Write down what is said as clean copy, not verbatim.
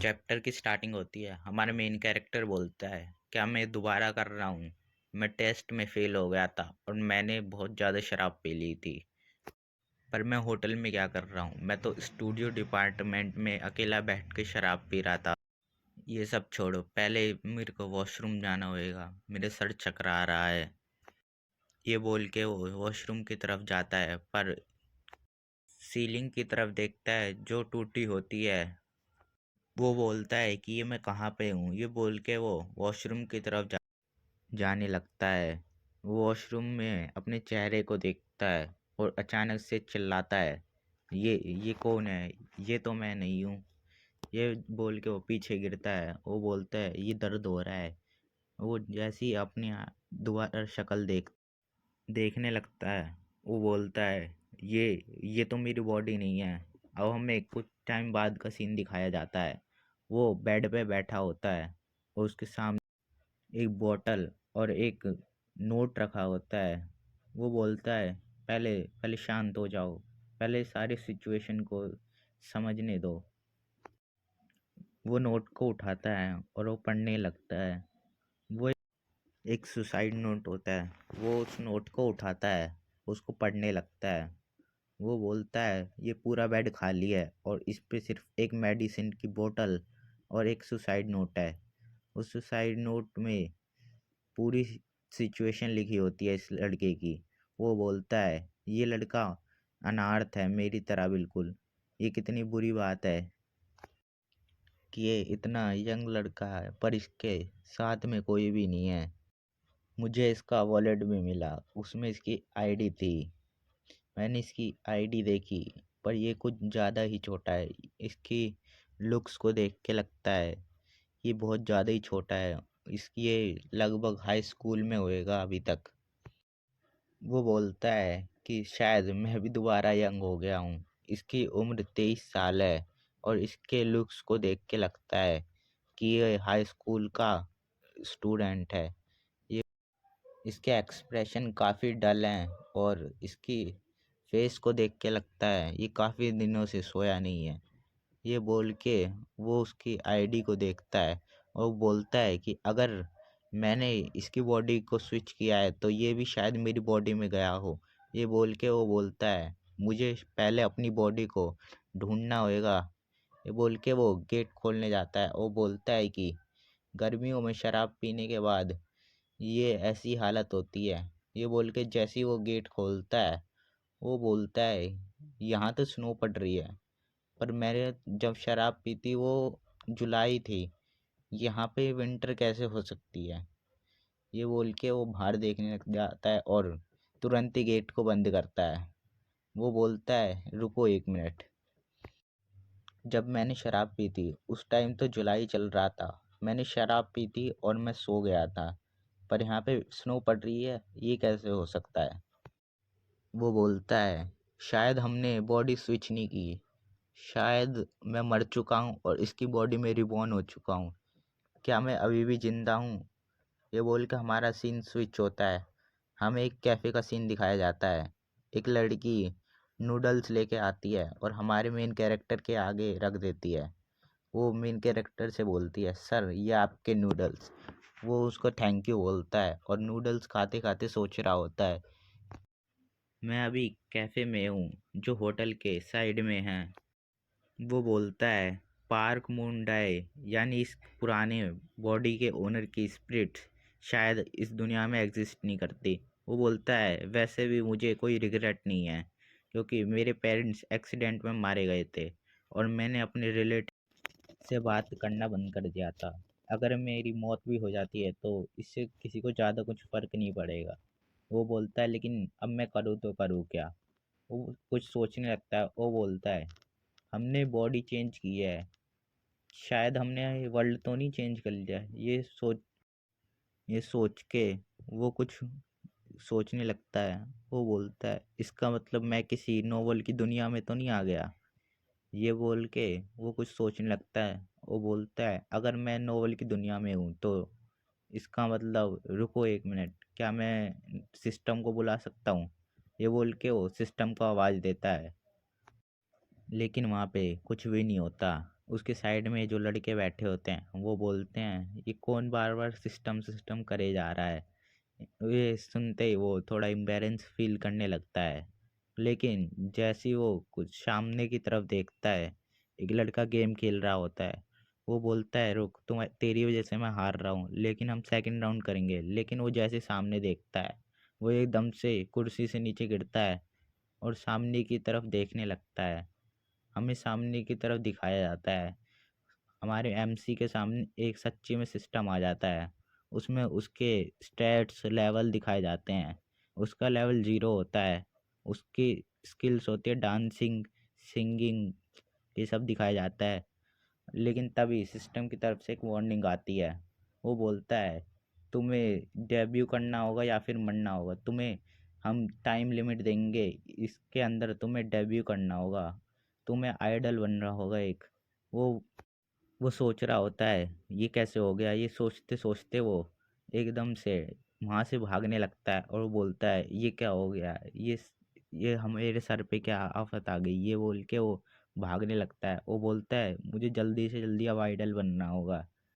Chapter की starting होती है। हमारा मेन कैरेक्टर बोलता है, क्या मैं दोबारा कर रहा हूँ? मैं टेस्ट में फेल हो गया था और मैंने बहुत ज़्यादा शराब पी ली थी। पर मैं होटल में क्या कर रहा हूँ? मैं तो स्टूडियो डिपार्टमेंट में अकेला बैठ के शराब पी रहा था। ये सब छोड़ो, पहले मेरे को वॉशरूम जाना होएगा, मेरे सर चकरा रहा है। ये बोल के वो वॉशरूम की तरफ जाता है, पर सीलिंग की तरफ देखता है जो टूटी होती है। वो बोलता है कि ये मैं कहाँ पे हूँ? ये बोल के वो वॉशरूम की तरफ जाने लगता है। वो वॉशरूम में अपने चेहरे को देखता है और अचानक से चिल्लाता है, ये कौन है? ये तो मैं नहीं हूँ। ये बोल के वो पीछे गिरता है। वो बोलता है ये दर्द हो रहा है। वो जैसे ही अपनी दोबारा शक्ल देखने लगता है, वो बोलता है ये तो मेरी बॉडी नहीं है। अब हमें कुछ टाइम बाद का सीन दिखाया जाता है। वो बेड पे बैठा होता है और उसके सामने एक बॉटल और एक नोट रखा होता है। वो बोलता है, पहले पहले शांत हो जाओ, पहले सारी सिचुएशन को समझने दो। वो नोट को उठाता है और वो पढ़ने लगता है। वो एक सुसाइड नोट होता है। वो उस नोट को उठाता है, उसको पढ़ने लगता है। वो बोलता है ये पूरा बेड खाली है और इस पे सिर्फ एक मेडिसिन की बोतल और एक सुसाइड नोट है। उस सुसाइड नोट में पूरी सिचुएशन लिखी होती है इस लड़के की। वो बोलता है ये लड़का अनाथ है मेरी तरह बिल्कुल। ये कितनी बुरी बात है कि ये इतना यंग लड़का है पर इसके साथ में कोई भी नहीं है। मुझे इसका वॉलेट भी मिला, उसमें इसकी आईडी थी। मैंने इसकी आईडी देखी, पर ये कुछ ज़्यादा ही छोटा है। इसकी लुक्स को देख के लगता है ये बहुत ज़्यादा ही छोटा है। इसकी ये लगभग हाई स्कूल में होएगा अभी तक। वो बोलता है कि शायद मैं भी दोबारा यंग हो गया हूँ। इसकी उम्र 23 साल है और इसके लुक्स को देख के लगता है कि ये हाई स्कूल का स्टूडेंट है। ये इसके एक्सप्रेशन काफ़ी डल हैं और इसकी फेस को देख के लगता है ये काफ़ी दिनों से सोया नहीं है। ये बोल के वो उसकी आईडी को देखता है और बोलता है कि अगर मैंने इसकी बॉडी को स्विच किया है तो ये भी शायद मेरी बॉडी में गया हो। ये बोल के वो बोलता है मुझे पहले अपनी बॉडी को ढूंढना होएगा। ये बोल के वो गेट खोलने जाता है। वो बोलता है कि गर्मियों में शराब पीने के बाद ये ऐसी हालत होती है। ये बोल के जैसे ही वो गेट खोलता है, वो बोलता है यहाँ तो स्नो पड़ रही है, पर मैंने जब शराब पी थी वो जुलाई थी, यहाँ पे विंटर कैसे हो सकती है? ये बोल के वो बाहर देखने लग जाता है और तुरंत ही गेट को बंद करता है। वो बोलता है रुको 1 मिनट। जब मैंने शराब पी थी उस टाइम तो जुलाई चल रहा था। मैंने शराब पी थी और मैं सो गया था, पर यहाँ पे स्नो पड़ रही है, ये कैसे हो सकता है? वो बोलता है शायद हमने बॉडी स्विच नहीं की। शायद मैं मर चुका हूँ और इसकी बॉडी में रिबॉर्न हो चुका हूँ। क्या मैं अभी भी ज़िंदा हूँ? ये बोल के हमारा सीन स्विच होता है। हमें एक कैफ़े का सीन दिखाया जाता है। एक लड़की नूडल्स लेके आती है और हमारे मेन कैरेक्टर के आगे रख देती है। वो मेन कैरेक्टर से बोलती है सर ये आपके नूडल्स। वो उसको थैंक यू बोलता है और नूडल्स खाते खाते सोच रहा होता है मैं अभी कैफ़े में हूँ जो होटल के साइड में है। वो बोलता है पार्क मुंडाई, यानी इस पुराने बॉडी के ओनर की स्पिरिट शायद इस दुनिया में एग्जिस्ट नहीं करती। वो बोलता है वैसे भी मुझे कोई रिग्रेट नहीं है, क्योंकि मेरे पेरेंट्स एक्सीडेंट में मारे गए थे और मैंने अपने रिलेटिव से बात करना बंद कर दिया था। अगर मेरी मौत भी हो जाती है तो इससे किसी को ज़्यादा कुछ फ़र्क नहीं पड़ेगा। वो बोलता है लेकिन अब मैं करूँ तो करूँ क्या? वो कुछ सोचने लगता है। वो बोलता है हमने बॉडी चेंज की है, शायद हमने वर्ल्ड तो नहीं चेंज कर लिया। ये सोच के वो कुछ सोचने लगता है। वो बोलता है इसका मतलब मैं किसी नोवेल की दुनिया में तो नहीं आ गया? ये बोल के वो कुछ सोचने लगता है। वो बोलता है अगर मैं नोवेल की दुनिया में हूँ तो इसका मतलब रुको 1 मिनट, क्या मैं सिस्टम को बुला सकता हूँ? ये बोल के वो सिस्टम को आवाज़ देता है, लेकिन वहाँ पे कुछ भी नहीं होता। उसके साइड में जो लड़के बैठे होते हैं वो बोलते हैं ये कौन बार बार सिस्टम सिस्टम करे जा रहा है। ये सुनते ही वो थोड़ा एम्बैरेंस फील करने लगता है। लेकिन जैसे ही वो कुछ सामने की तरफ देखता है, एक लड़का गेम खेल रहा होता है। वो बोलता है रुक, तेरी वजह से मैं हार रहा हूँ, लेकिन हम सेकंड राउंड करेंगे। लेकिन वो जैसे सामने देखता है, वो एकदम से कुर्सी से नीचे गिरता है और सामने की तरफ देखने लगता है। हमें सामने की तरफ दिखाया जाता है, हमारे एमसी के सामने एक सच्ची में सिस्टम आ जाता है। उसमें उसके स्टैट्स लेवल दिखाए जाते हैं। उसका लेवल 0 होता है। उसकी स्किल्स होती है डांसिंग, सिंगिंग, ये सब दिखाया जाता है। लेकिन तभी सिस्टम की तरफ से एक वार्निंग आती है। वो बोलता है तुम्हें डेब्यू करना होगा या फिर मरना होगा। तुम्हें हम टाइम लिमिट देंगे, इसके अंदर तुम्हें डेब्यू करना होगा। तुम्हें आइडल बनना होगा एक। वो वो सोच रहा होता है ये कैसे हो गया। ये सोचते सोचते वो एकदम से वहाँ से भागने लगता है और वो बोलता है ये क्या हो गया, ये हम मेरे सर पे क्या आफत आ गई। ये बोल के वो भागने लगता है। वो बोलता है मुझे जल्दी से जल्दी अब आइडल बनना होगा।